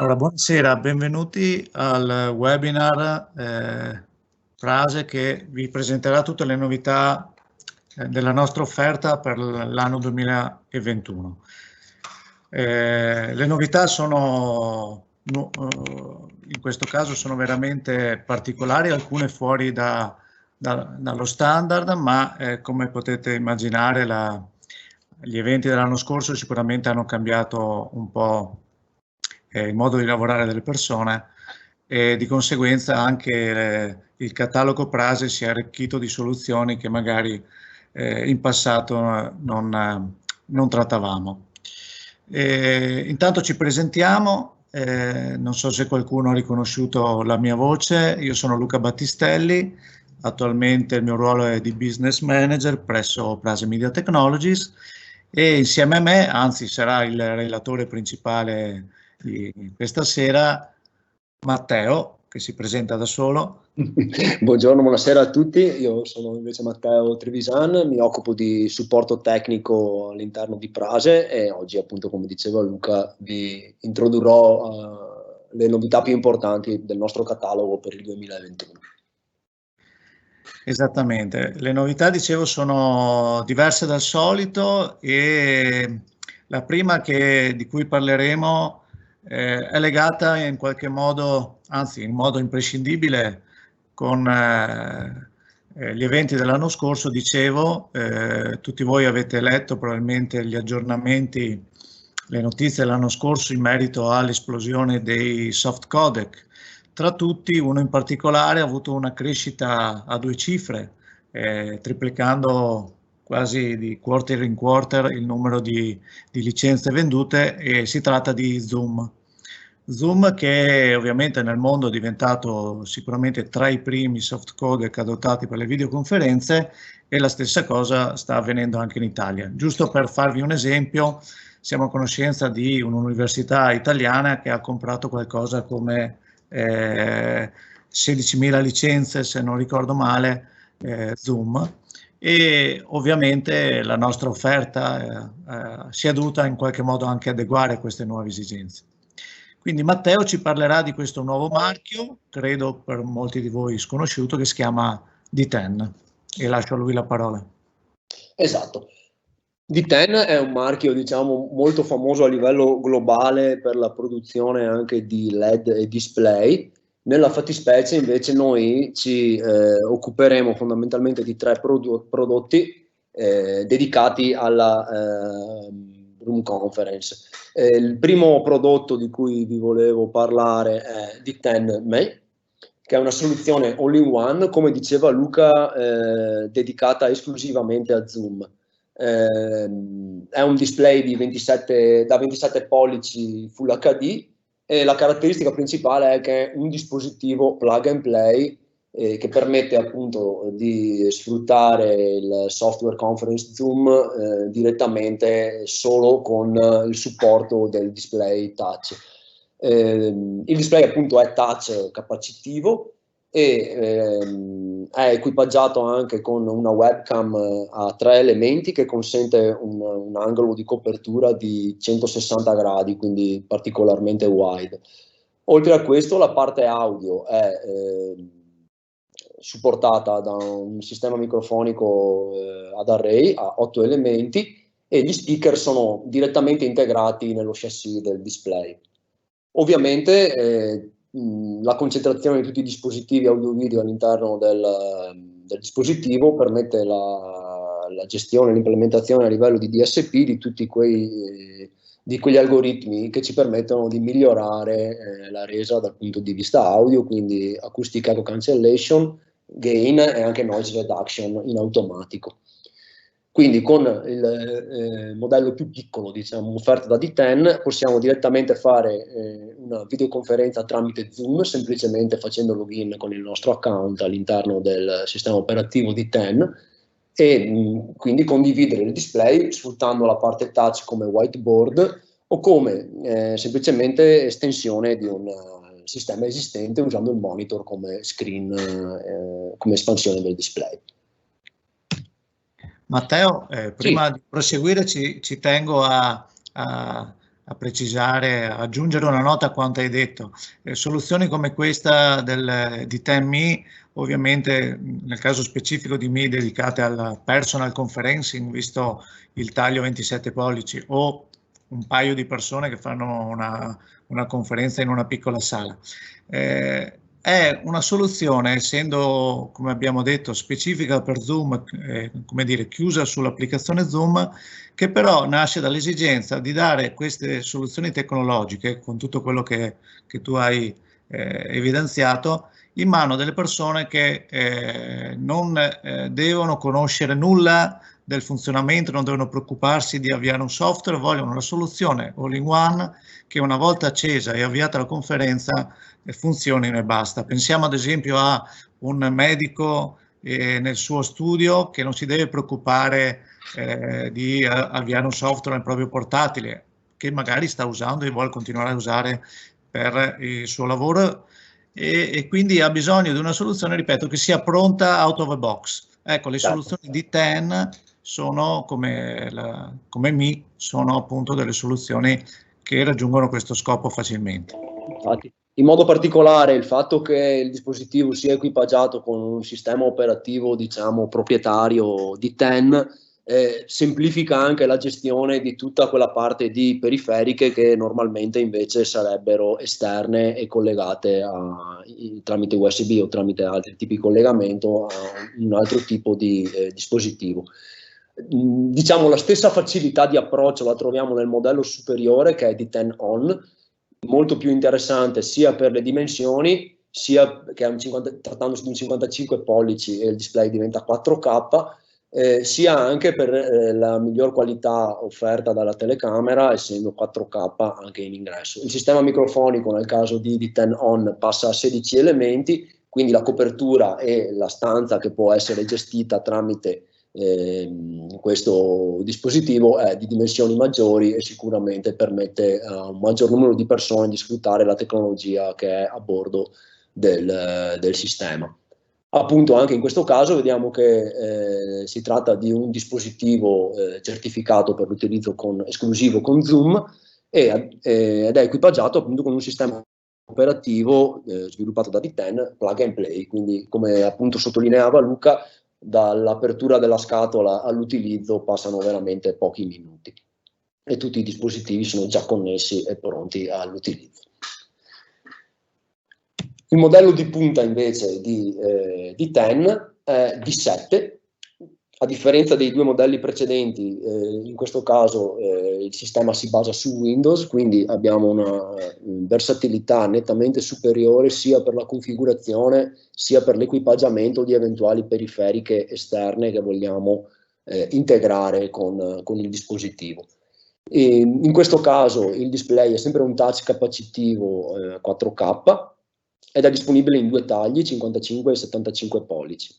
Allora, buonasera, benvenuti al webinar Prase che vi presenterà tutte le novità della nostra offerta per l'anno 2021. Le novità sono, in questo caso, sono veramente particolari, alcune fuori dallo standard, ma come potete immaginare gli eventi dell'anno scorso sicuramente hanno cambiato un po' il modo di lavorare delle persone e di conseguenza anche il catalogo Prase si è arricchito di soluzioni che magari in passato non trattavamo. Intanto ci presentiamo, non so se qualcuno ha riconosciuto la mia voce, io sono Luca Battistelli, attualmente il mio ruolo è di Business Manager presso Prase Media Technologies e insieme a me, anzi sarà il relatore principale di questa sera, Matteo, che si presenta da solo. Buongiorno, buonasera a tutti, io sono invece Matteo Trevisan, mi occupo di supporto tecnico all'interno di Prase e oggi, appunto, come diceva Luca, vi introdurrò le novità più importanti del nostro catalogo per il 2021. Esattamente, le novità, dicevo, sono diverse dal solito e la prima di cui parleremo è legata in qualche modo, anzi in modo imprescindibile, con gli eventi dell'anno scorso. Dicevo, tutti voi avete letto probabilmente gli aggiornamenti, le notizie dell'anno scorso in merito all'esplosione dei soft codec. Tra tutti, uno in particolare ha avuto una crescita a 2 cifre, triplicando quasi di quarter in quarter il numero di licenze vendute, e si tratta di Zoom. Zoom, che ovviamente nel mondo è diventato sicuramente tra i primi soft codec adottati per le videoconferenze, e la stessa cosa sta avvenendo anche in Italia. Giusto per farvi un esempio, siamo a conoscenza di un'università italiana che ha comprato qualcosa come 16.000 licenze, se non ricordo male, Zoom, e ovviamente la nostra offerta si è dovuta in qualche modo anche adeguare a queste nuove esigenze. Quindi Matteo ci parlerà di questo nuovo marchio, credo per molti di voi sconosciuto, che si chiama D10, e lascio a lui la parola. Esatto. D10 è un marchio, diciamo, molto famoso a livello globale per la produzione anche di LED e display. Nella fattispecie invece noi ci occuperemo fondamentalmente di 3 prodotti dedicati alla room conference. Il primo prodotto di cui vi volevo parlare è D10 May, che è una soluzione all-in-one, come diceva Luca, dedicata esclusivamente a Zoom. È un display da 27 pollici Full HD, e la caratteristica principale è che è un dispositivo plug and play che permette appunto di sfruttare il software conference Zoom direttamente solo con il supporto del display touch. Il display appunto è touch capacitivo e è equipaggiato anche con una webcam a 3 elementi che consente un angolo di copertura di 160 gradi, quindi particolarmente wide. Oltre a questo, la parte audio è supportata da un sistema microfonico ad array a 8 elementi, e gli speaker sono direttamente integrati nello chassis del display. Ovviamente la concentrazione di tutti i dispositivi audio-video all'interno del dispositivo permette la gestione e l'implementazione a livello di DSP di tutti quegli algoritmi che ci permettono di migliorare la resa dal punto di vista audio, quindi acoustic echo cancellation, gain e anche noise reduction in automatico. Quindi con il modello più piccolo, diciamo, offerto da D10, possiamo direttamente fare una videoconferenza tramite Zoom, semplicemente facendo login con il nostro account all'interno del sistema operativo D10, e quindi condividere il display sfruttando la parte touch come whiteboard o come semplicemente estensione di un sistema esistente, usando il monitor come screen, come espansione del display. Matteo, prima di proseguire ci tengo a a precisare, a aggiungere una nota a quanto hai detto. Soluzioni come questa di TenMe, ovviamente nel caso specifico di Me dedicate al personal conferencing, visto il taglio 27 pollici, o un paio di persone che fanno una conferenza in una piccola sala. È una soluzione, essendo, come abbiamo detto, specifica per Zoom, come dire, chiusa sull'applicazione Zoom, che però nasce dall'esigenza di dare queste soluzioni tecnologiche, con tutto quello che tu hai evidenziato, in mano delle persone che non devono conoscere nulla del funzionamento, non devono preoccuparsi di avviare un software, vogliono una soluzione all-in-one che una volta accesa e avviata la conferenza funzionino e basta. Pensiamo ad esempio a un medico nel suo studio che non si deve preoccupare di avviare un software nel proprio portatile, che magari sta usando e vuole continuare a usare per il suo lavoro, e quindi ha bisogno di una soluzione, ripeto, che sia pronta out of the box. Ecco, le soluzioni di Ten sono come Me, sono appunto delle soluzioni che raggiungono questo scopo facilmente. Infatti, in modo particolare il fatto che il dispositivo sia equipaggiato con un sistema operativo, diciamo, proprietario di Ten, semplifica anche la gestione di tutta quella parte di periferiche che normalmente invece sarebbero esterne e collegate tramite USB o tramite altri tipi di collegamento a un altro tipo di dispositivo. Diciamo, la stessa facilità di approccio la troviamo nel modello superiore, che è di Ten On, molto più interessante sia per le dimensioni, sia che trattandosi di un 55 pollici e il display diventa 4K, sia anche per la miglior qualità offerta dalla telecamera, essendo 4K anche in ingresso. Il sistema microfonico nel caso di Ten On passa a 16 elementi, quindi la copertura e la stanza che può essere gestita tramite questo dispositivo è di dimensioni maggiori e sicuramente permette a un maggior numero di persone di sfruttare la tecnologia che è a bordo del sistema. Appunto, anche in questo caso vediamo che si tratta di un dispositivo certificato per l'utilizzo esclusivo con Zoom ed è equipaggiato appunto con un sistema operativo sviluppato da D10, plug and play, quindi come appunto sottolineava Luca, dall'apertura della scatola all'utilizzo passano veramente pochi minuti e tutti i dispositivi sono già connessi e pronti all'utilizzo. Il modello di punta invece di Ten è D7, a differenza dei due modelli precedenti. In questo caso il sistema si basa su Windows, quindi abbiamo una versatilità nettamente superiore sia per la configurazione sia per l'equipaggiamento di eventuali periferiche esterne che vogliamo integrare con il dispositivo. In questo caso il display è sempre un touch capacitivo 4K ed è disponibile in due tagli, 55 e 75 pollici.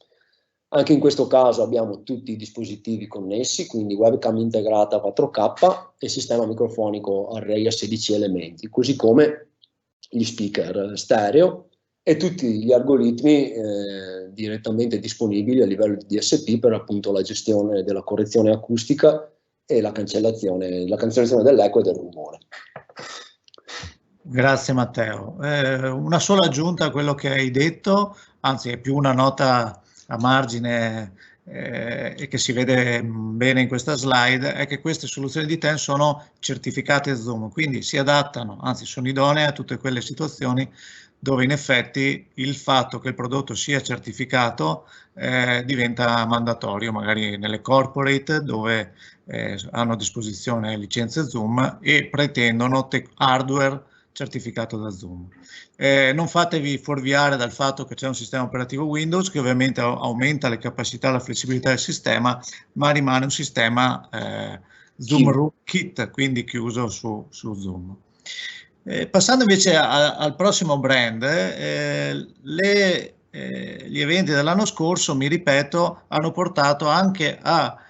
Anche in questo caso abbiamo tutti i dispositivi connessi, quindi webcam integrata 4K e sistema microfonico array a 16 elementi, così come gli speaker stereo e tutti gli algoritmi direttamente disponibili a livello di DSP per appunto la gestione della correzione acustica e la cancellazione dell'eco e del rumore. Grazie Matteo. Una sola aggiunta a quello che hai detto, anzi è più una nota a margine e che si vede bene in questa slide, è che queste soluzioni di Ten sono certificate Zoom, quindi si adattano, anzi sono idonee a tutte quelle situazioni dove in effetti il fatto che il prodotto sia certificato diventa mandatorio, magari nelle corporate dove hanno a disposizione licenze Zoom e pretendono hardware certificato da Zoom. Non fatevi fuorviare dal fatto che c'è un sistema operativo Windows che ovviamente aumenta le capacità e la flessibilità del sistema, ma rimane un sistema Zoom Kit, quindi chiuso su Zoom. Passando invece al prossimo brand, gli eventi dell'anno scorso, mi ripeto, hanno portato anche a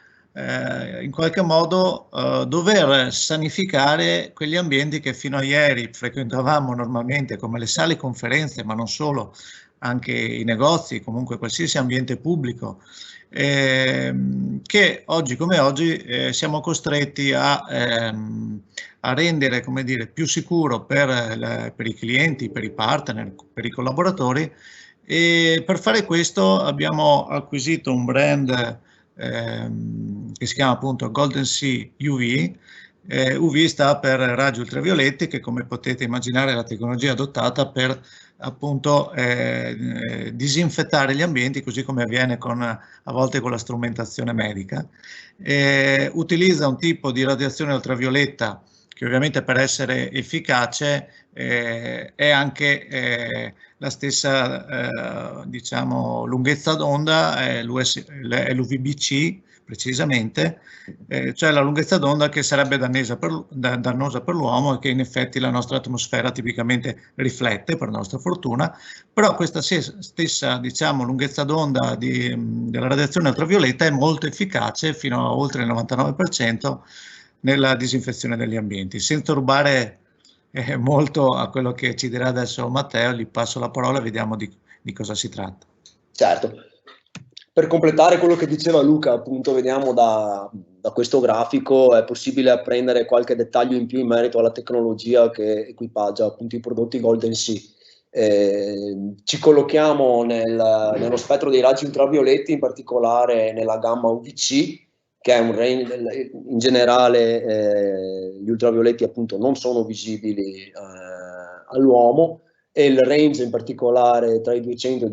in qualche modo dover sanificare quegli ambienti che fino a ieri frequentavamo normalmente come le sale conferenze, ma non solo, anche i negozi, comunque qualsiasi ambiente pubblico, che oggi come oggi siamo costretti a rendere, come dire, più sicuro per i clienti, per i partner, per i collaboratori, e per fare questo abbiamo acquisito un brand che si chiama appunto Golden Sea UV. UV sta per raggi ultravioletti, che come potete immaginare è la tecnologia adottata per appunto disinfettare gli ambienti, così come avviene a volte con la strumentazione medica. Utilizza un tipo di radiazione ultravioletta che ovviamente per essere efficace è anche la stessa diciamo, lunghezza d'onda, è l'UVB-C precisamente, cioè la lunghezza d'onda che sarebbe dannosa per l'uomo e che in effetti la nostra atmosfera tipicamente riflette, per nostra fortuna, però questa stessa diciamo, lunghezza d'onda della radiazione ultravioletta è molto efficace, fino a oltre il 99%, nella disinfezione degli ambienti. Senza rubare molto a quello che ci dirà adesso Matteo, gli passo la parola e vediamo di cosa si tratta. Certo. Per completare quello che diceva Luca, appunto, vediamo da questo grafico è possibile apprendere qualche dettaglio in più in merito alla tecnologia che equipaggia appunto i prodotti Golden Sea. Ci collochiamo nello spettro dei raggi ultravioletti, in particolare nella gamma UVC, che è un range, in generale gli ultravioletti appunto non sono visibili all'uomo, e il range in particolare tra i 200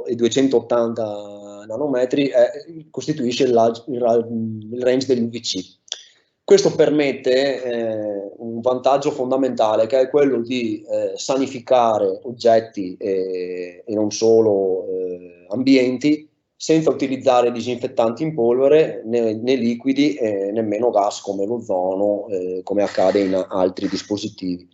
e i 280 nanometri costituisce il range dell'UVC. Questo permette un vantaggio fondamentale, che è quello di sanificare oggetti e non solo ambienti, senza utilizzare disinfettanti in polvere, né liquidi, nemmeno gas come l'ozono, come accade in altri dispositivi.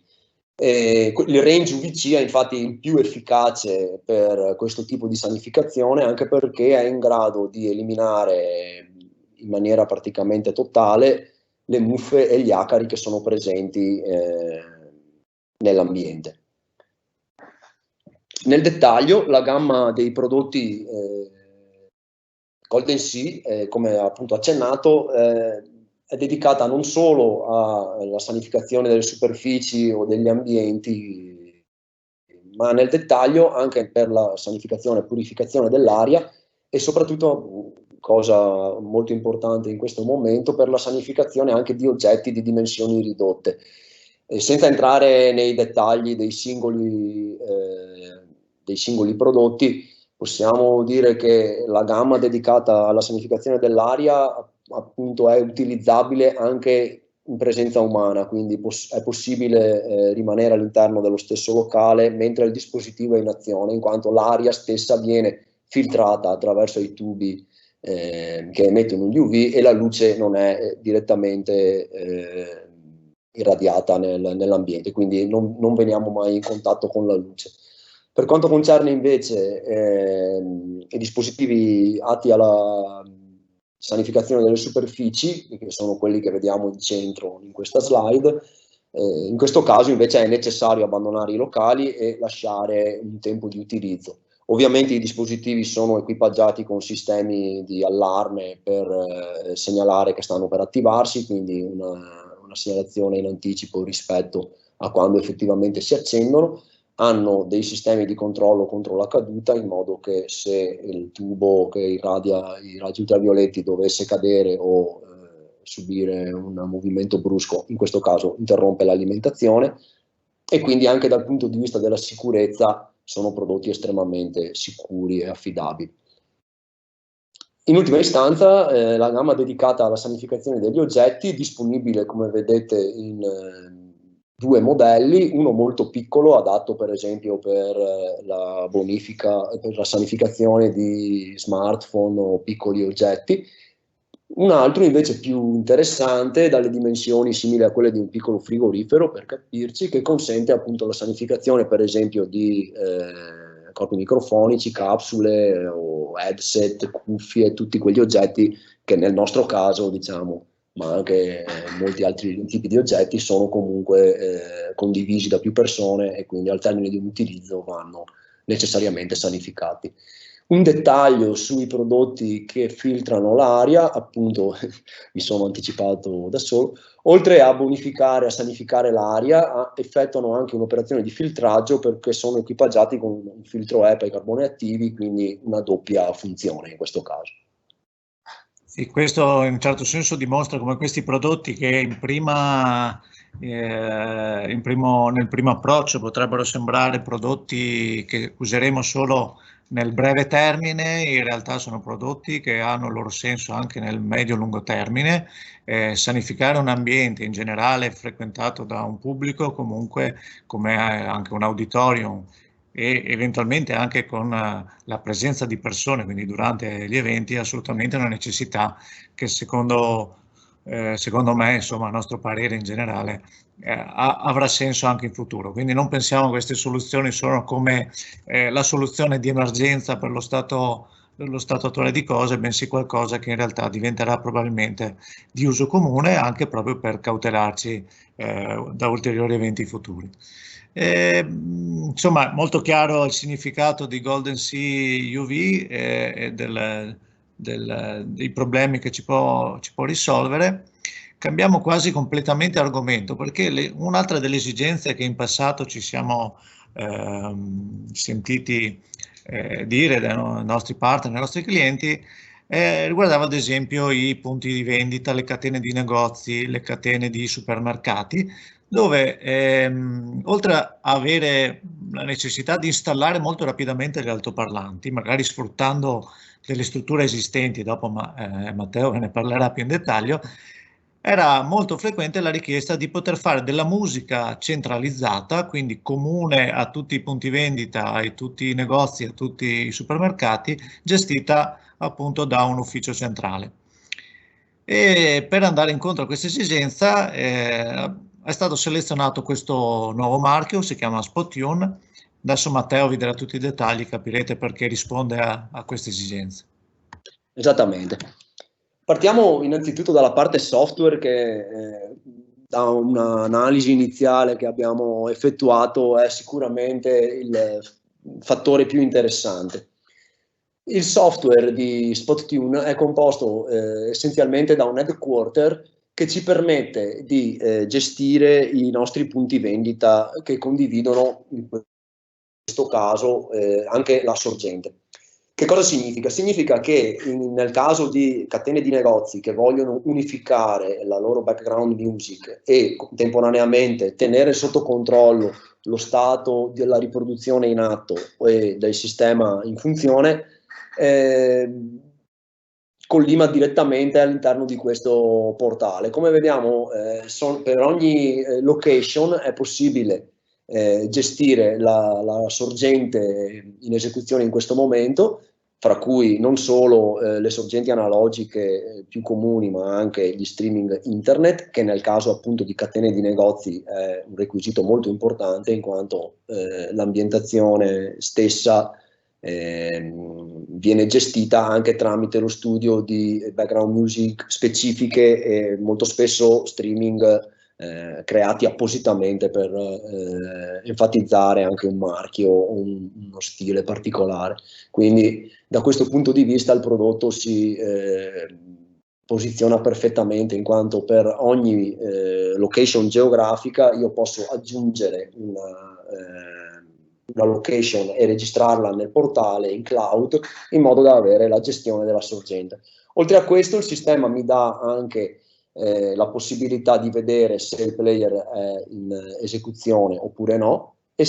Il range UVC è infatti il più efficace per questo tipo di sanificazione, anche perché è in grado di eliminare in maniera praticamente totale le muffe e gli acari che sono presenti nell'ambiente. Nel dettaglio, la gamma dei prodotti Golden Sea, come appunto accennato, è dedicata non solo alla sanificazione delle superfici o degli ambienti, ma nel dettaglio anche per la sanificazione e purificazione dell'aria, e soprattutto, cosa molto importante in questo momento, per la sanificazione anche di oggetti di dimensioni ridotte. Senza entrare nei dettagli dei singoli prodotti, possiamo dire che la gamma dedicata alla sanificazione dell'aria appunto è utilizzabile anche in presenza umana, quindi è possibile rimanere all'interno dello stesso locale mentre il dispositivo è in azione, in quanto l'aria stessa viene filtrata attraverso i tubi che emettono gli UV, e la luce non è direttamente irradiata nell'ambiente, quindi non veniamo mai in contatto con la luce. Per quanto concerne invece i dispositivi atti alla sanificazione delle superfici, che sono quelli che vediamo in centro in questa slide, in questo caso invece è necessario abbandonare i locali e lasciare un tempo di utilizzo. Ovviamente i dispositivi sono equipaggiati con sistemi di allarme per segnalare che stanno per attivarsi, quindi una segnalazione in anticipo rispetto a quando effettivamente si accendono. Hanno dei sistemi di controllo contro la caduta, in modo che se il tubo che irradia i raggi ultravioletti dovesse cadere o subire un movimento brusco, in questo caso interrompe l'alimentazione, e quindi anche dal punto di vista della sicurezza sono prodotti estremamente sicuri e affidabili. In ultima istanza, la gamma dedicata alla sanificazione degli oggetti, disponibile come vedete in due modelli, uno molto piccolo, adatto per esempio per la bonifica, per la sanificazione di smartphone o piccoli oggetti, un altro invece più interessante, dalle dimensioni simili a quelle di un piccolo frigorifero, per capirci, che consente appunto la sanificazione per esempio di corpi microfonici, capsule o headset, cuffie, tutti quegli oggetti che nel nostro caso, diciamo, ma anche molti altri tipi di oggetti, sono comunque condivisi da più persone, e quindi al termine di un utilizzo vanno necessariamente sanificati. Un dettaglio sui prodotti che filtrano l'aria, appunto mi sono anticipato da solo, oltre a bonificare, a sanificare l'aria, effettuano anche un'operazione di filtraggio perché sono equipaggiati con un filtro EPA ai carboni attivi, quindi una doppia funzione in questo caso. Sì, questo in un certo senso dimostra come questi prodotti che nel primo approccio potrebbero sembrare prodotti che useremo solo nel breve termine, in realtà sono prodotti che hanno il loro senso anche nel medio-lungo termine. Sanificare un ambiente in generale frequentato da un pubblico, comunque come anche un auditorium, e eventualmente anche con la presenza di persone, quindi durante gli eventi, è assolutamente una necessità che secondo me, insomma, a nostro parere in generale, avrà senso anche in futuro. Quindi non pensiamo a queste soluzioni solo come la soluzione di emergenza per lo stato attuale di cose, bensì qualcosa che in realtà diventerà probabilmente di uso comune anche proprio per cautelarci da ulteriori eventi futuri. Insomma, molto chiaro il significato di Golden Sea UV e dei problemi che ci può risolvere. Cambiamo quasi completamente argomento, perché un'altra delle esigenze che in passato ci siamo sentiti dire dai nostri partner, dai nostri clienti, riguardava ad esempio i punti di vendita, le catene di negozi, le catene di supermercati, dove oltre a avere la necessità di installare molto rapidamente gli altoparlanti, magari sfruttando delle strutture esistenti, dopo Matteo ve ne parlerà più in dettaglio, era molto frequente la richiesta di poter fare della musica centralizzata, quindi comune a tutti i punti vendita, a tutti i negozi, a tutti i supermercati, gestita appunto da un ufficio centrale. E per andare incontro a questa esigenza è stato selezionato questo nuovo marchio, si chiama Spottune. Adesso Matteo vi darà tutti i dettagli, capirete perché risponde a queste esigenze. Esattamente. Partiamo innanzitutto dalla parte software che da un'analisi iniziale che abbiamo effettuato è sicuramente il fattore più interessante. Il software di Spottune è composto essenzialmente da un headquarter che ci permette di gestire i nostri punti vendita che condividono in questo caso anche la sorgente. Che cosa significa? Significa che nel caso di catene di negozi che vogliono unificare la loro background music e contemporaneamente tenere sotto controllo lo stato della riproduzione in atto e del sistema in funzione, collima direttamente all'interno di questo portale. Come vediamo, per ogni location è possibile gestire la sorgente in esecuzione in questo momento, fra cui non solo le sorgenti analogiche più comuni, ma anche gli streaming internet, che nel caso appunto di catene di negozi è un requisito molto importante, in quanto l'ambientazione stessa viene gestita anche tramite lo studio di background music specifiche e molto spesso streaming creati appositamente per enfatizzare anche un marchio o uno stile particolare. Quindi da questo punto di vista il prodotto si posiziona perfettamente, in quanto per ogni location geografica io posso aggiungere una location e registrarla nel portale in cloud in modo da avere la gestione della sorgente. Oltre a questo il sistema mi dà anche la possibilità di vedere se il player è in esecuzione oppure no e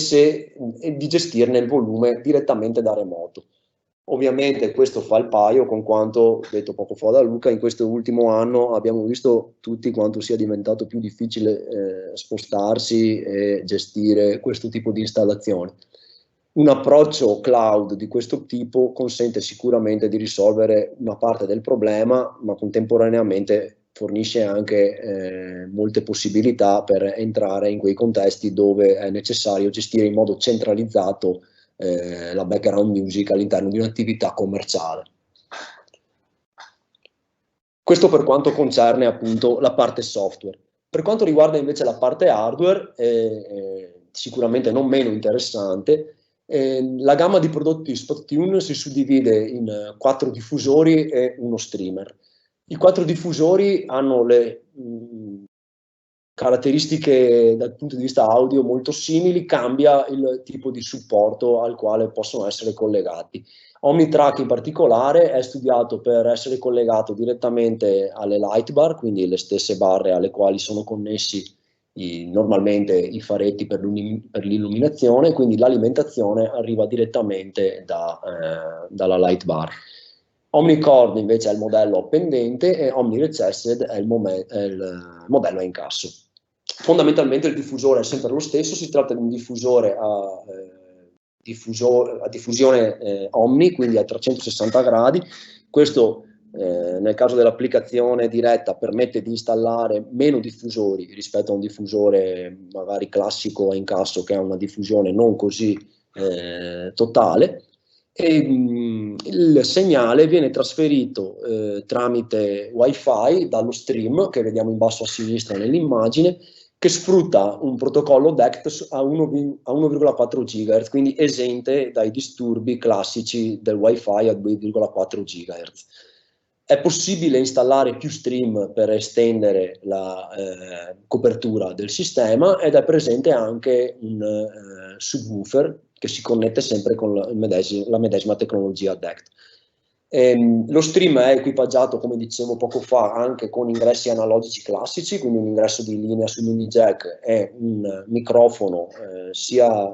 di gestirne il volume direttamente da remoto. Ovviamente questo fa il paio con quanto detto poco fa da Luca. In questo ultimo anno abbiamo visto tutti quanto sia diventato più difficile spostarsi e gestire questo tipo di installazioni. Un approccio cloud di questo tipo consente sicuramente di risolvere una parte del problema, ma contemporaneamente fornisce anche molte possibilità per entrare in quei contesti dove è necessario gestire in modo centralizzato la background music all'interno di un'attività commerciale. Questo per quanto concerne appunto la parte software. Per quanto riguarda invece la parte hardware, sicuramente non meno interessante, La gamma di prodotti SpotTune si suddivide in 4 diffusori e uno streamer. I 4 diffusori hanno le caratteristiche dal punto di vista audio molto simili, cambia il tipo di supporto al quale possono essere collegati. Omnitrack in particolare è studiato per essere collegato direttamente alle lightbar, quindi le stesse barre alle quali sono connessi normalmente i faretti per l'illuminazione, quindi l'alimentazione arriva direttamente dalla lightbar. Omnichord invece è il modello pendente e Omnirecessed è il modello a incasso. Fondamentalmente il diffusore è sempre lo stesso, si tratta di un diffusore a diffusione omni, quindi a 360 gradi. Questo nel caso dell'applicazione diretta permette di installare meno diffusori rispetto a un diffusore magari classico a incasso che ha una diffusione non così totale. E il segnale viene trasferito tramite wifi dallo stream che vediamo in basso a sinistra nell'immagine, che sfrutta un protocollo DECT a 1,4 GHz, quindi esente dai disturbi classici del wifi a 2,4 GHz. È possibile installare più stream per estendere la copertura del sistema ed è presente anche un subwoofer che si connette sempre con la medesima tecnologia DECT. Lo stream è equipaggiato, come dicevo poco fa, anche con ingressi analogici classici, quindi un ingresso di linea su mini jack e un microfono sia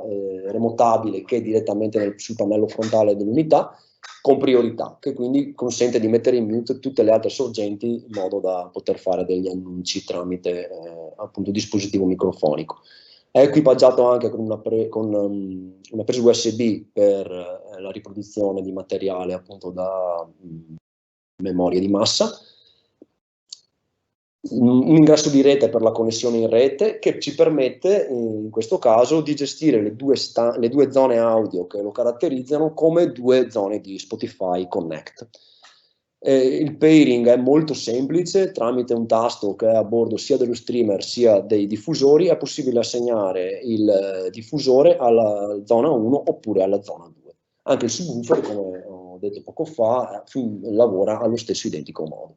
remotabile che direttamente sul pannello frontale dell'unità, con priorità, che quindi consente di mettere in mute tutte le altre sorgenti in modo da poter fare degli annunci tramite appunto dispositivo microfonico. È equipaggiato anche con una presa USB per la riproduzione di materiale appunto da memoria di massa, un ingresso di rete per la connessione in rete che ci permette in questo caso di gestire le due zone audio che lo caratterizzano come 2 zone di Spotify Connect. Il pairing è molto semplice, tramite un tasto che è a bordo sia dello streamer sia dei diffusori è possibile assegnare il diffusore alla zona 1 oppure alla zona 2. Anche il subwoofer, come ho detto poco fa, lavora allo stesso identico modo.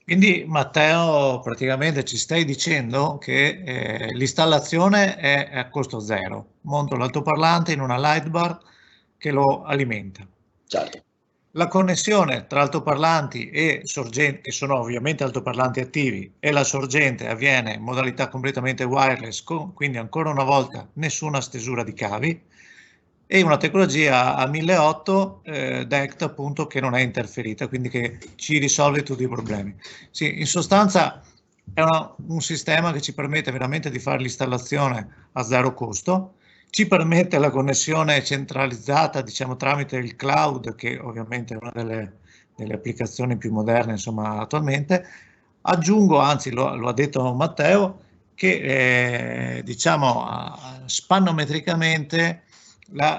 Quindi Matteo, praticamente ci stai dicendo che l'installazione è a costo zero. Monto l'altoparlante in una lightbar che lo alimenta. Certo. La connessione tra altoparlanti e sorgenti, che sono ovviamente altoparlanti attivi, e la sorgente avviene in modalità completamente wireless, quindi ancora una volta nessuna stesura di cavi, e una tecnologia a 1008 DECT appunto che non è interferita, quindi che ci risolve tutti i problemi. Sì, in sostanza è un sistema che ci permette veramente di fare l'installazione a zero costo, ci permette la connessione centralizzata, diciamo, tramite il cloud, che ovviamente è una delle applicazioni più moderne, insomma, attualmente. Aggiungo, anzi lo ha detto Matteo, che diciamo spannometricamente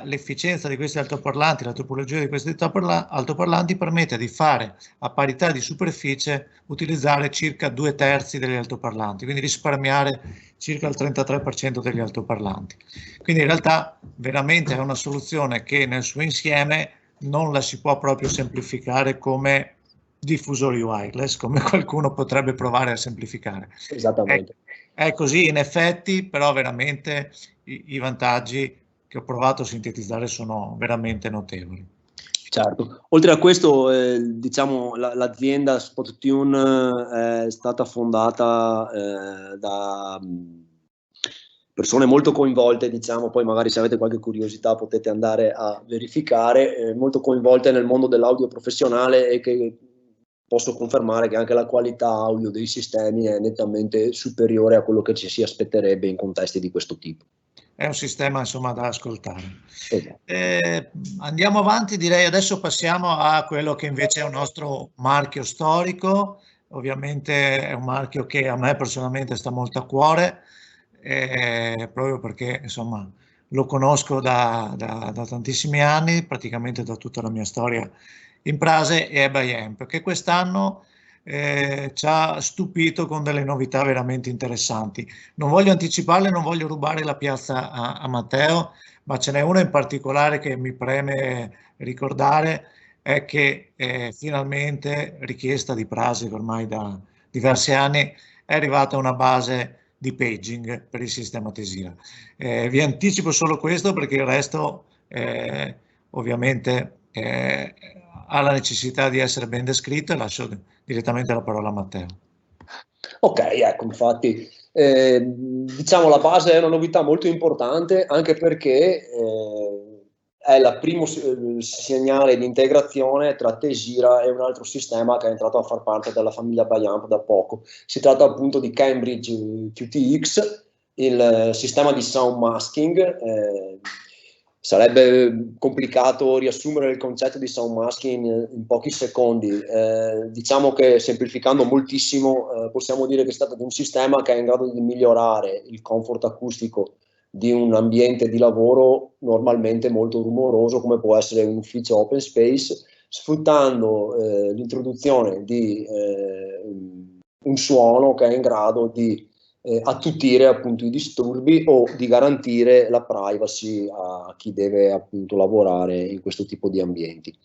l'efficienza di questi altoparlanti, la topologia di questi altoparlanti permette di fare a parità di superficie utilizzare circa 2/3 degli altoparlanti, quindi risparmiare circa il 33% degli altoparlanti. Quindi in realtà veramente è una soluzione che nel suo insieme non la si può proprio semplificare come diffusori wireless, come qualcuno potrebbe provare a semplificare. Esattamente. È così in effetti, però veramente i vantaggi che ho provato a sintetizzare sono veramente notevoli. Certo, oltre a questo diciamo l'azienda SpotTune è stata fondata da persone molto coinvolte, diciamo, poi magari se avete qualche curiosità potete andare a verificare, molto coinvolte nel mondo dell'audio professionale e che posso confermare che anche la qualità audio dei sistemi è nettamente superiore a quello che ci si aspetterebbe in contesti di questo tipo. È un sistema insomma da ascoltare. Esatto. Andiamo avanti, direi adesso passiamo a quello che invece è un nostro marchio storico. Ovviamente è un marchio che a me personalmente sta molto a cuore, proprio perché insomma lo conosco da tantissimi anni, praticamente da tutta la mia storia in Prase, e è Biamp, che quest'anno ci ha stupito con delle novità veramente interessanti. Non voglio anticiparle, non voglio rubare la piazza a Matteo, ma ce n'è una in particolare che mi preme ricordare, è che finalmente, richiesta di Prasik ormai da diversi anni, è arrivata una base di paging per il sistema Tesira. Vi anticipo solo questo perché il resto ovviamente ha la necessità di essere ben descritto e lascio direttamente la parola a Matteo. Ok, ecco, infatti, diciamo la base è una novità molto importante anche perché è il primo segnale di integrazione tra Tesira e un altro sistema che è entrato a far parte della famiglia Bayamp da poco. Si tratta appunto di Cambridge QTX, il sistema di sound masking. Sarebbe complicato riassumere il concetto di sound masking in pochi secondi. Diciamo che semplificando moltissimo possiamo dire che si tratta di un sistema che è in grado di migliorare il comfort acustico di un ambiente di lavoro normalmente molto rumoroso come può essere un ufficio open space, sfruttando l'introduzione di un suono che è in grado di attutire appunto i disturbi o di garantire la privacy a chi deve appunto lavorare in questo tipo di ambienti.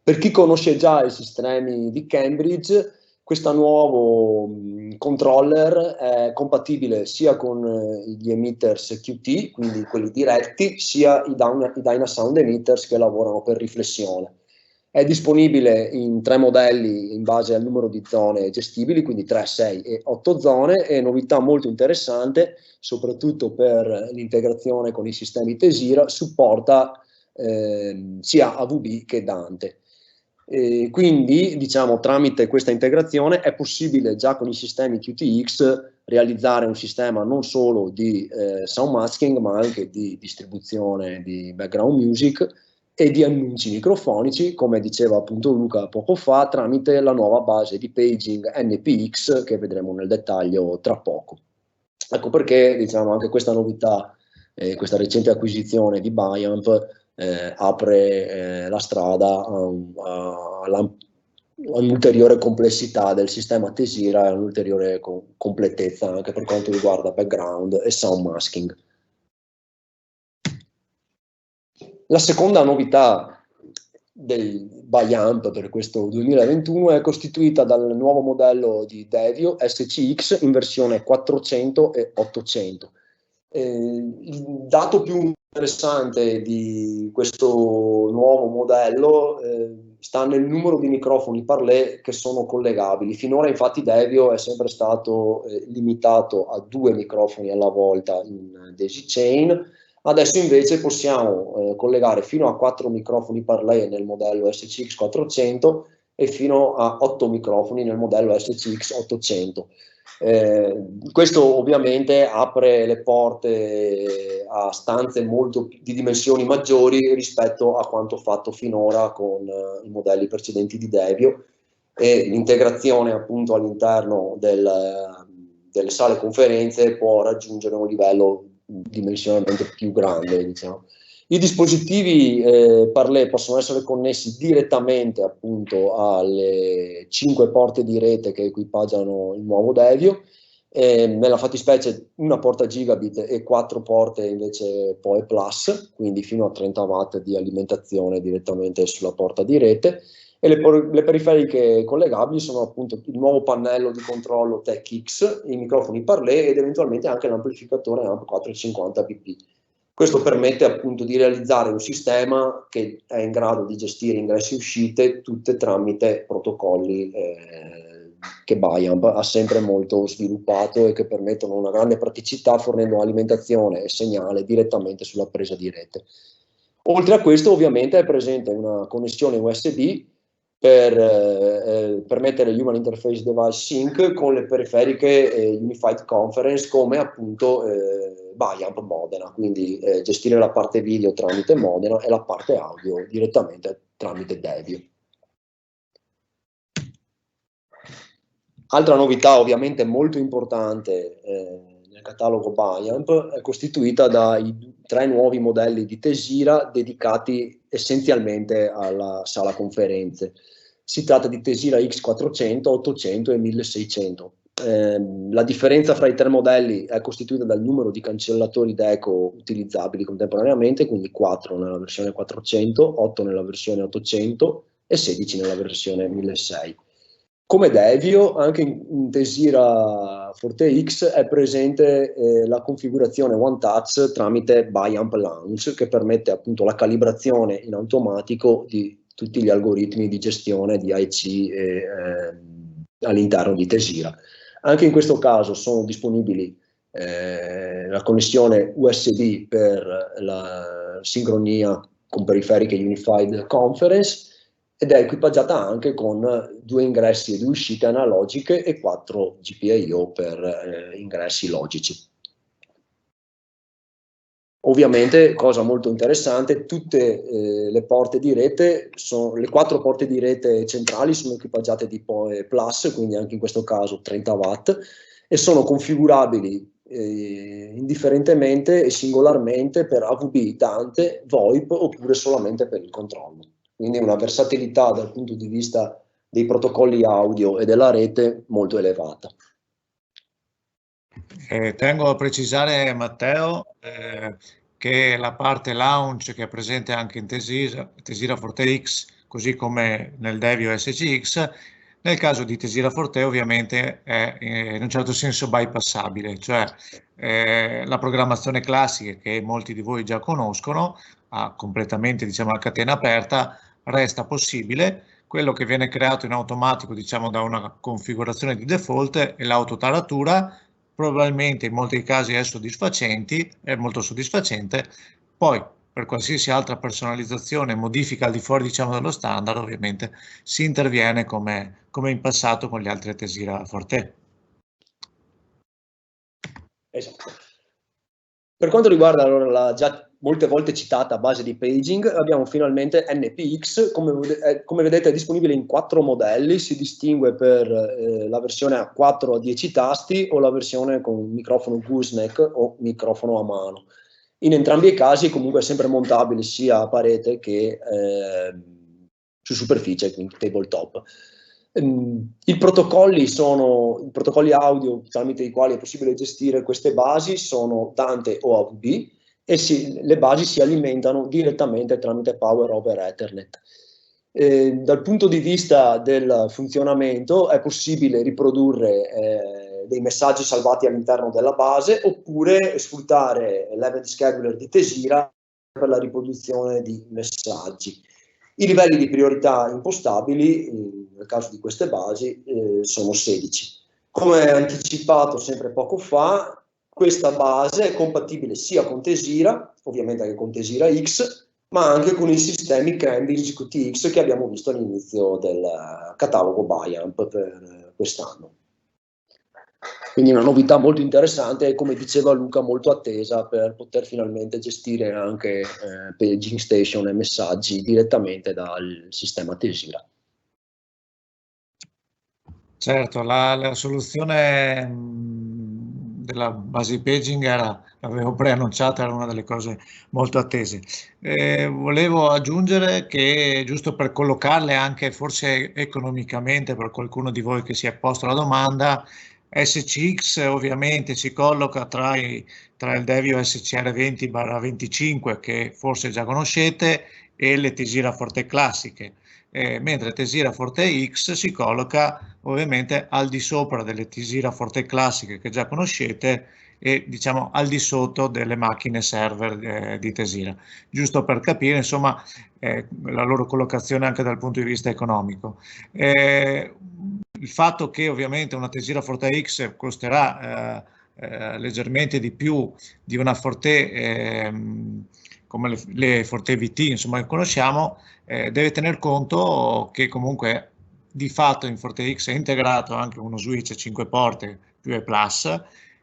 Per chi conosce già i sistemi di Cambridge, questo nuovo controller è compatibile sia con gli emitters QT, quindi quelli diretti, sia i Dynasound emitters che lavorano per riflessione. È disponibile in 3 modelli in base al numero di zone gestibili, quindi 3, 6 e 8 zone, e novità molto interessante, soprattutto per l'integrazione con i sistemi Tesira, supporta sia AVB che Dante. Quindi, diciamo, tramite questa integrazione è possibile già con i sistemi QTX realizzare un sistema non solo di sound masking, ma anche di distribuzione di background music e di annunci microfonici, come diceva appunto Luca poco fa, tramite la nuova base di paging NPX che vedremo nel dettaglio tra poco. Ecco perché, diciamo, anche questa novità, questa recente acquisizione di Bayamp apre la strada a un'ulteriore complessità del sistema Tesira e un'ulteriore completezza anche per quanto riguarda background e sound masking. La seconda novità del Bayamp per questo 2021 è costituita dal nuovo modello di Devio SCX in versione 400 e 800. Il dato più interessante di questo nuovo modello sta nel numero di microfoni parlé che sono collegabili. Finora infatti Devio è sempre stato limitato a 2 microfoni alla volta in daisy chain. Adesso invece possiamo collegare fino a 4 microfoni parlé nel modello SCX 400 e fino a 8 microfoni nel modello SCX 800. Questo ovviamente apre le porte a stanze di dimensioni maggiori rispetto a quanto fatto finora con i modelli precedenti di Devio, e l'integrazione appunto all'interno delle sale conferenze può raggiungere un livello dimensionalmente più grande, diciamo. I dispositivi parlé possono essere connessi direttamente appunto alle 5 porte di rete che equipaggiano il nuovo Devio, nella fattispecie una porta gigabit e 4 porte invece PoE Plus, quindi fino a 30 watt di alimentazione direttamente sulla porta di rete, e le periferiche collegabili sono appunto il nuovo pannello di controllo TechX, i microfoni parlé ed eventualmente anche l'amplificatore AMP 450 pp. Questo permette appunto di realizzare un sistema che è in grado di gestire ingressi e uscite tutte tramite protocolli che Bayamp ha sempre molto sviluppato e che permettono una grande praticità fornendo alimentazione e segnale direttamente sulla presa di rete. Oltre a questo ovviamente è presente una connessione USB per permettere Human Interface Device Sync con le periferiche Unified Conference come appunto Bayamp Modena, quindi gestire la parte video tramite Modena e la parte audio direttamente tramite Devio. Altra novità ovviamente molto importante nel catalogo Bayamp è costituita dai 3 nuovi modelli di Tesira dedicati essenzialmente alla sala conferenze. Si tratta di Tesira X400, 800 e 1600. La differenza fra i tre modelli è costituita dal numero di cancellatori Deco utilizzabili contemporaneamente, quindi 4 nella versione 400, 8 nella versione 800 e 16 nella versione 1600. Come Devio, anche in Tesira Forte X è presente la configurazione One Touch tramite Biamp Launch, che permette appunto la calibrazione in automatico di tutti gli algoritmi di gestione di IC all'interno di Tesira. Anche in questo caso sono disponibili la connessione USB per la sincronia con periferiche Unified Conference, ed è equipaggiata anche con 2 ingressi e 2 uscite analogiche e 4 GPIO per ingressi logici. Ovviamente, cosa molto interessante, tutte le porte di rete, le 4 porte di rete centrali sono equipaggiate di PoE Plus, quindi anche in questo caso 30 watt, e sono configurabili indifferentemente e singolarmente per AVB, Dante, VoIP oppure solamente per il controllo. Quindi una versatilità dal punto di vista dei protocolli audio e della rete molto elevata. Tengo a precisare, Matteo, che la parte launch che è presente anche in Tesira Forte X, così come nel Devio SCX, nel caso di Tesira Forte ovviamente è in un certo senso bypassabile, cioè la programmazione classica che molti di voi già conoscono, completamente diciamo a catena aperta, resta possibile. Quello che viene creato in automatico diciamo da una configurazione di default è l'autotaratura, probabilmente in molti casi è molto soddisfacente. Poi per qualsiasi altra personalizzazione, modifica al di fuori diciamo dello standard, ovviamente si interviene come in passato con gli altri Tesira Forte. Esatto. Per quanto riguarda allora la già molte volte citata base di paging, abbiamo finalmente NPX, come vedete è disponibile in 4 modelli, si distingue per la versione a 4 a 10 tasti o la versione con microfono gooseneck o microfono a mano. In entrambi i casi comunque è sempre montabile sia a parete che su superficie, quindi tabletop. I protocolli audio tramite i quali è possibile gestire queste basi sono Dante o AVB, e le basi si alimentano direttamente tramite Power over Ethernet. Dal punto di vista del funzionamento è possibile riprodurre dei messaggi salvati all'interno della base oppure sfruttare l'event scheduler di Tesira per la riproduzione di messaggi. I livelli di priorità impostabili, nel caso di queste basi, sono 16. Come anticipato sempre poco fa, questa base è compatibile sia con Tesira, ovviamente anche con Tesira X, ma anche con i sistemi Cambridge QTX che abbiamo visto all'inizio del catalogo Biamp per quest'anno. Quindi una novità molto interessante e, come diceva Luca, molto attesa per poter finalmente gestire anche paging station e messaggi direttamente dal sistema Tesira. Certo, la soluzione della base paging l'avevo preannunciata, era una delle cose molto attese. Volevo aggiungere che, giusto per collocarle anche forse economicamente per qualcuno di voi che si è posto la domanda, SCX ovviamente si colloca tra il Devio SCR20/25 che forse già conoscete e le Tesira Forte classiche. Mentre Tesira Forte X si colloca ovviamente al di sopra delle Tesira Forte classiche che già conoscete e diciamo al di sotto delle macchine server di Tesira, giusto per capire insomma la loro collocazione anche dal punto di vista economico. Il fatto che ovviamente una Tesira Forte X costerà leggermente di più di una Forte come le Forte VT insomma che conosciamo, deve tener conto che comunque di fatto in Forte X è integrato anche uno switch 5 porte più E+,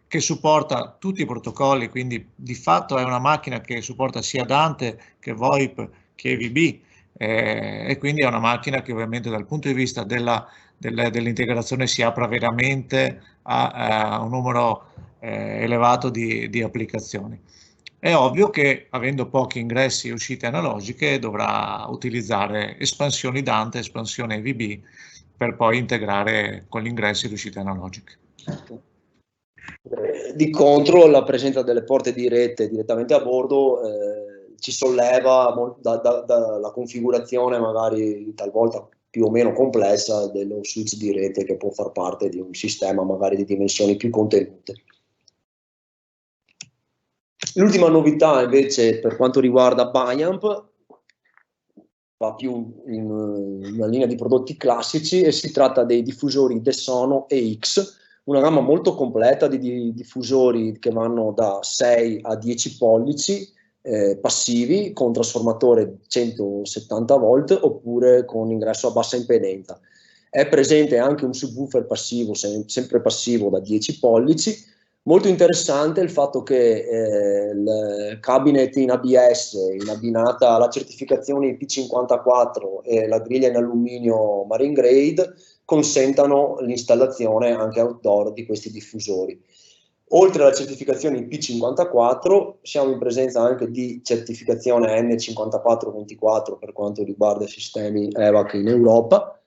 che supporta tutti i protocolli, quindi di fatto è una macchina che supporta sia Dante che VoIP che EVB, e quindi è una macchina che ovviamente dal punto di vista dell'integrazione si apre veramente a un numero elevato di applicazioni. È ovvio che, avendo pochi ingressi e uscite analogiche, dovrà utilizzare espansioni Dante, espansione EVB, per poi integrare con gli ingressi e le uscite analogiche. Di contro, la presenza delle porte di rete direttamente a bordo ci solleva dalla configurazione magari talvolta più o meno complessa dello switch di rete che può far parte di un sistema magari di dimensioni più contenute. L'ultima novità invece per quanto riguarda Biamp va più in una linea di prodotti classici e si tratta dei diffusori DeSono EX, una gamma molto completa di diffusori che vanno da 6 a 10 pollici passivi con trasformatore 170 volt oppure con ingresso a bassa impedenza. È presente anche un subwoofer passivo, sempre passivo da 10 pollici. Molto interessante il fatto che il cabinet in ABS, in abbinata alla certificazione IP54 e la griglia in alluminio Marine Grade, consentano l'installazione anche outdoor di questi diffusori. Oltre alla certificazione IP54 siamo in presenza anche di certificazione N5424 per quanto riguarda i sistemi EVAC in Europa.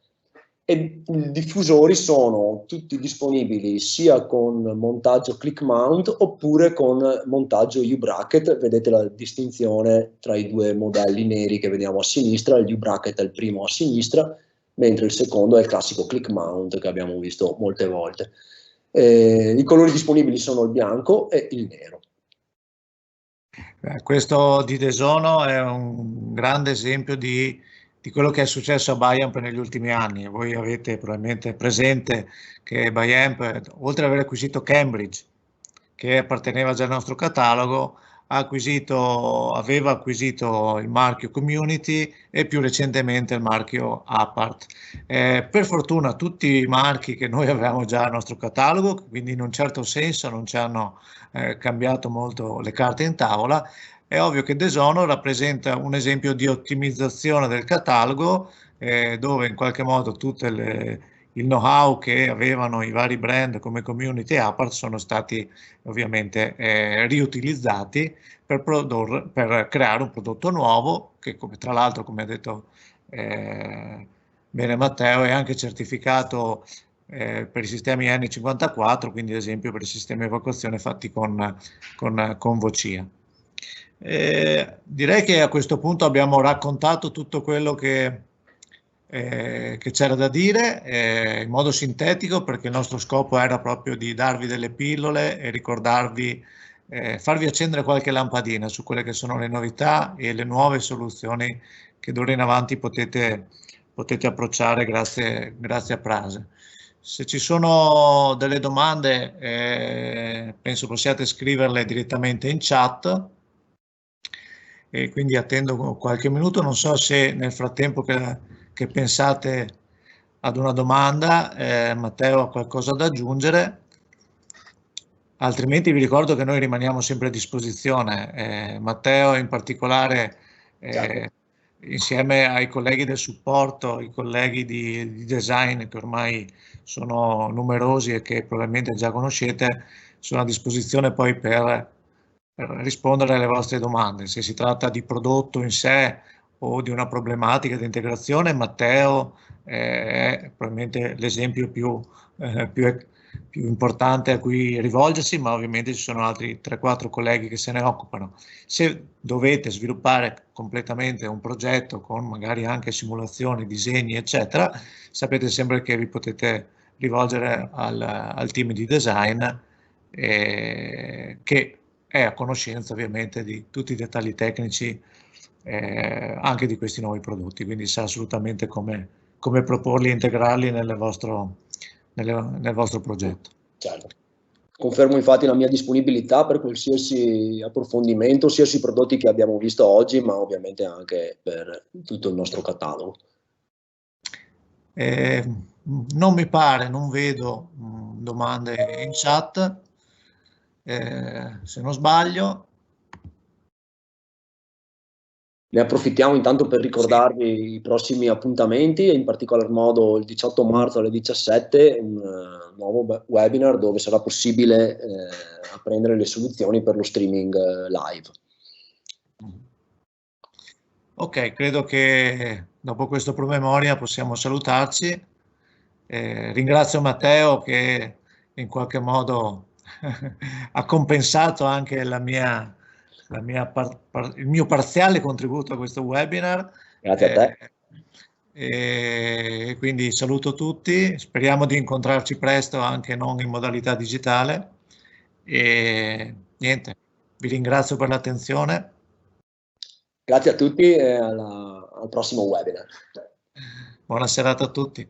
E i diffusori sono tutti disponibili sia con montaggio click mount oppure con montaggio U-bracket. Vedete la distinzione tra i due modelli neri che vediamo a sinistra. Il U-bracket è il primo a sinistra, mentre il secondo è il classico click mount che abbiamo visto molte volte. I colori disponibili sono il bianco e il nero. Questo di DeSono è un grande esempio di quello che è successo a Biamp negli ultimi anni. Voi avete probabilmente presente che Biamp, oltre ad aver acquisito Cambridge, che apparteneva già al nostro catalogo, aveva acquisito il marchio Community e più recentemente il marchio Apart. Per fortuna tutti i marchi che noi avevamo già al nostro catalogo, quindi in un certo senso non ci hanno cambiato molto le carte in tavola. È ovvio che DeSono rappresenta un esempio di ottimizzazione del catalogo, dove in qualche modo il know-how che avevano i vari brand come Community e Apart sono stati ovviamente riutilizzati per creare un prodotto nuovo che, tra l'altro, come ha detto bene Matteo, è anche certificato per i sistemi N54, quindi ad esempio per i sistemi di evacuazione fatti con Vocia. Direi che a questo punto abbiamo raccontato tutto quello che c'era da dire in modo sintetico, perché il nostro scopo era proprio di darvi delle pillole e ricordarvi, farvi accendere qualche lampadina su quelle che sono le novità e le nuove soluzioni che d'ora in avanti potete approcciare grazie a Prase. Se ci sono delle domande, penso possiate scriverle direttamente in chat. E quindi attendo qualche minuto, non so se nel frattempo che pensate ad una domanda, Matteo ha qualcosa da aggiungere, altrimenti vi ricordo che noi rimaniamo sempre a disposizione, Matteo in particolare, insieme ai colleghi del supporto, i colleghi di design che ormai sono numerosi e che probabilmente già conoscete, sono a disposizione poi per rispondere alle vostre domande. Se si tratta di prodotto in sé o di una problematica di integrazione, Matteo è probabilmente l'esempio più importante a cui rivolgersi, ma ovviamente ci sono altri 3-4 colleghi che se ne occupano. Se dovete sviluppare completamente un progetto con magari anche simulazioni, disegni, eccetera, sapete sempre che vi potete rivolgere al team di design che è a conoscenza ovviamente di tutti i dettagli tecnici anche di questi nuovi prodotti, quindi sa assolutamente come proporli e integrarli nel vostro progetto. Certo. Confermo infatti la mia disponibilità per qualsiasi approfondimento, sia sui prodotti che abbiamo visto oggi, ma ovviamente anche per tutto il nostro catalogo. Non mi pare, non vedo domande in chat, se non sbaglio. Ne approfittiamo intanto per ricordarvi i prossimi appuntamenti, e in particolar modo il 18 marzo alle 17 un nuovo webinar dove sarà possibile apprendere le soluzioni per lo streaming live. Ok, credo che dopo questo promemoria possiamo salutarci. Ringrazio Matteo che in qualche modo ha compensato anche il mio parziale contributo a questo webinar. Grazie a Eh, te. e quindi saluto tutti, speriamo di incontrarci presto anche non in modalità digitale. E niente, vi ringrazio per l'attenzione. Grazie a tutti e al prossimo webinar. Buona serata a tutti.